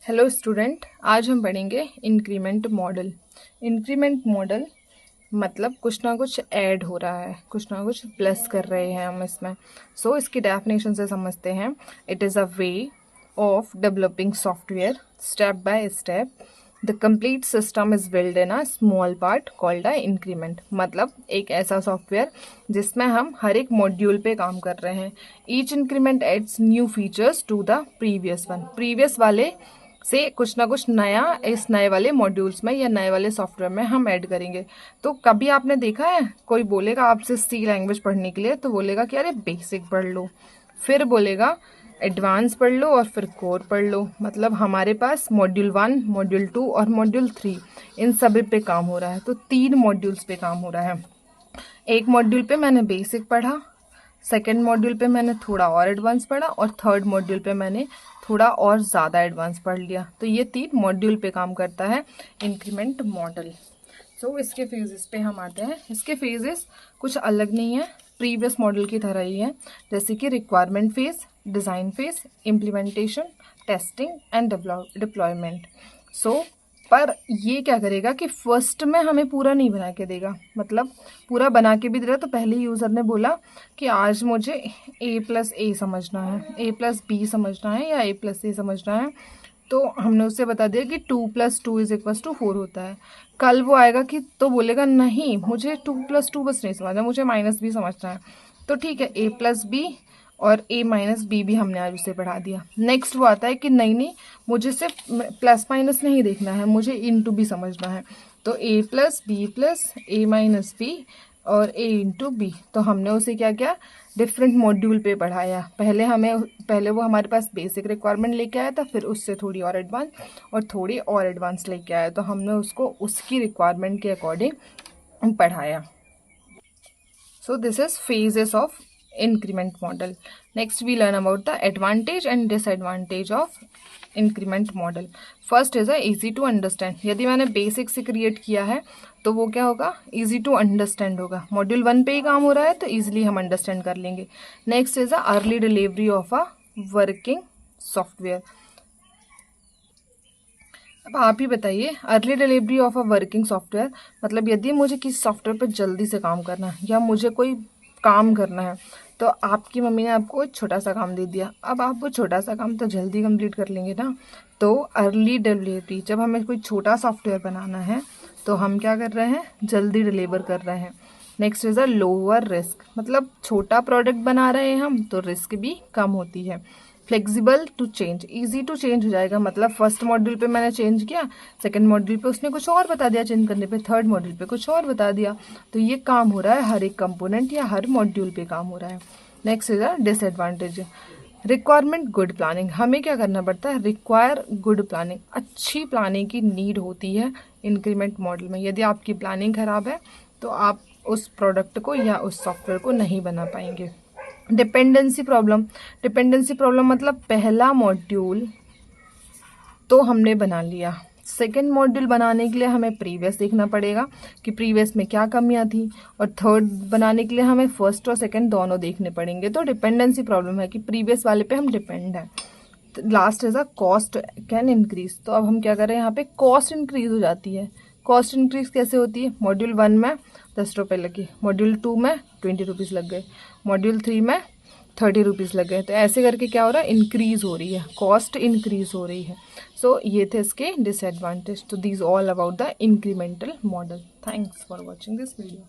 Hello student, आज हम पढ़ेंगे इंक्रीमेंट मॉडल। इंक्रीमेंट मॉडल मतलब कुछ ना कुछ ऐड हो रहा है, कुछ ना कुछ प्लस कर रहे हैं हम इसमें। इसकी डेफिनेशन से समझते हैं। It is a way of developing software step by step. The complete system is build in a small part called a increment. मतलब एक ऐसा सॉफ्टवेयर जिसमें हम हर एक मॉड्यूल पे काम कर रहे हैं। Each increment adds new features to the previous one. Previous वाले से कुछ ना कुछ नया इस नए वाले मॉड्यूल्स में या नए वाले सॉफ्टवेयर में हम ऐड करेंगे। तो कभी आपने देखा है कोई बोलेगा आपसे सी लैंग्वेज पढ़ने के लिए, तो बोलेगा कि अरे बेसिक पढ़ लो, फिर बोलेगा एडवांस पढ़ लो और फिर कोर पढ़ लो। मतलब हमारे पास मॉड्यूल 1, मॉड्यूल 2 और मॉड्यूल 3 इन सभी पे काम हो रहा है। तो 3 मॉड्यूल्स पे काम हो रहा है। एक मॉड्यूल पे मैंने बेसिक पढ़ा, सेकेंड मॉड्यूल पे मैंने थोड़ा और एडवांस पढ़ा और थर्ड मॉड्यूल पे मैंने थोड़ा और ज़्यादा एडवांस पढ़ लिया। तो ये 3 मॉड्यूल पे काम करता है इंक्रीमेंट मॉडल। इसके फेजेस पे हम आते हैं। इसके फेजेस कुछ अलग नहीं है, प्रीवियस मॉडल की तरह ही है। जैसे कि requirement phase, design phase, implementation, testing and deployment. पर ये क्या करेगा कि फर्स्ट में हमें पूरा नहीं बना के देगा। मतलब पूरा बना के भी दे रहा। तो पहले यूज़र ने बोला कि आज मुझे a+a समझना है, a+b समझना है या a+c समझना है। तो हमने उससे बता दिया कि 2+2=4 होता है। कल वो आएगा कि तो बोलेगा नहीं, मुझे 2+2 बस नहीं समझना, मुझे -b समझना है। तो ठीक है, a+b और a-b भी हमने आज उसे पढ़ा दिया। नेक्स्ट वो आता है कि नहीं, मुझे सिर्फ प्लस माइनस नहीं देखना है, मुझे इनटू भी समझना है। तो a+b+a-b और a×b। तो हमने उसे क्या किया, डिफरेंट मॉड्यूल पे पढ़ाया। पहले वो हमारे पास बेसिक रिक्वायरमेंट लेके आया था, फिर उससे थोड़ी और एडवांस और थोड़ी और एडवांस लेके आया। तो हमने उसको उसकी रिक्वायरमेंट के अकॉर्डिंग पढ़ाया। This is phases of increment model. Next we learn about the advantage and disadvantage of increment model. First is a easy to understand. यदि मैंने बेसिक से क्रिएट किया है तो वो क्या होगा, easy to understand होगा। मॉड्यूल 1 पे ही काम हो रहा है तो easily हम अंडरस्टैंड कर लेंगे। Next is a early delivery of a working software. अब आप ही बताइए, early delivery of a working software मतलब यदि मुझे किसी सॉफ्टवेयर पर जल्दी से काम करना है या मुझे कोई काम करना है, तो आपकी मम्मी ने आपको एक छोटा सा काम दे दिया। अब आप वो छोटा सा काम तो जल्दी कंप्लीट कर लेंगे ना। तो अर्ली डिलीवरी, जब हमें कोई छोटा सॉफ्टवेयर बनाना है तो हम क्या कर रहे हैं, जल्दी डिलीवर कर रहे हैं। Next is a lower risk, मतलब छोटा प्रोडक्ट बना रहे हैं हम तो रिस्क भी कम होती है। Flexible to change, easy to change हो जाएगा। मतलब फर्स्ट मॉड्यूल पे मैंने चेंज किया, सेकंड मॉड्यूल पे उसने कुछ और बता दिया चेंज करने पे, थर्ड मॉड्यूल पे कुछ और बता दिया। तो ये काम हो रहा है हर एक कंपोनेंट या हर मॉड्यूल पे काम हो रहा है। Next is a disadvantage, requirement good planning. हमें क्या करना पड़ता है, रिक्वायर गुड प्लानिंग, अच्छी प्लानिंग की नीड होती है इंक्रीमेंट मॉडल में। यदि आपकी प्लानिंग खराब है तो आप उस प्रोडक्ट को या उस सॉफ्टवेयर को नहीं बना पाएंगे। डिपेंडेंसी प्रॉब्लम मतलब पहला मॉड्यूल तो हमने बना लिया, सेकेंड मॉड्यूल बनाने के लिए हमें प्रीवियस देखना पड़ेगा कि प्रीवियस में क्या कमियां थी, और थर्ड बनाने के लिए हमें फर्स्ट और सेकेंड दोनों देखने पड़ेंगे। तो डिपेंडेंसी प्रॉब्लम है कि प्रीवियस वाले पे हम डिपेंड हैं। Last is a cost can increase. तो अब हम क्या कर रहे हैं, यहाँ पे कॉस्ट इंक्रीज हो जाती है। कॉस्ट इंक्रीज कैसे होती है, मॉड्यूल 1 में 10 रुपये लगे, मॉड्यूल 2 में 20 रुपीज़ लग गए, मॉड्यूल 3 में 30 रुपीज़ लग गए। तो ऐसे करके क्या हो रहा है, इंक्रीज हो रही है, कॉस्ट इंक्रीज हो रही है। ये थे इसके डिसएडवांटेज। तो these all about the incremental model. Thanks for watching this video.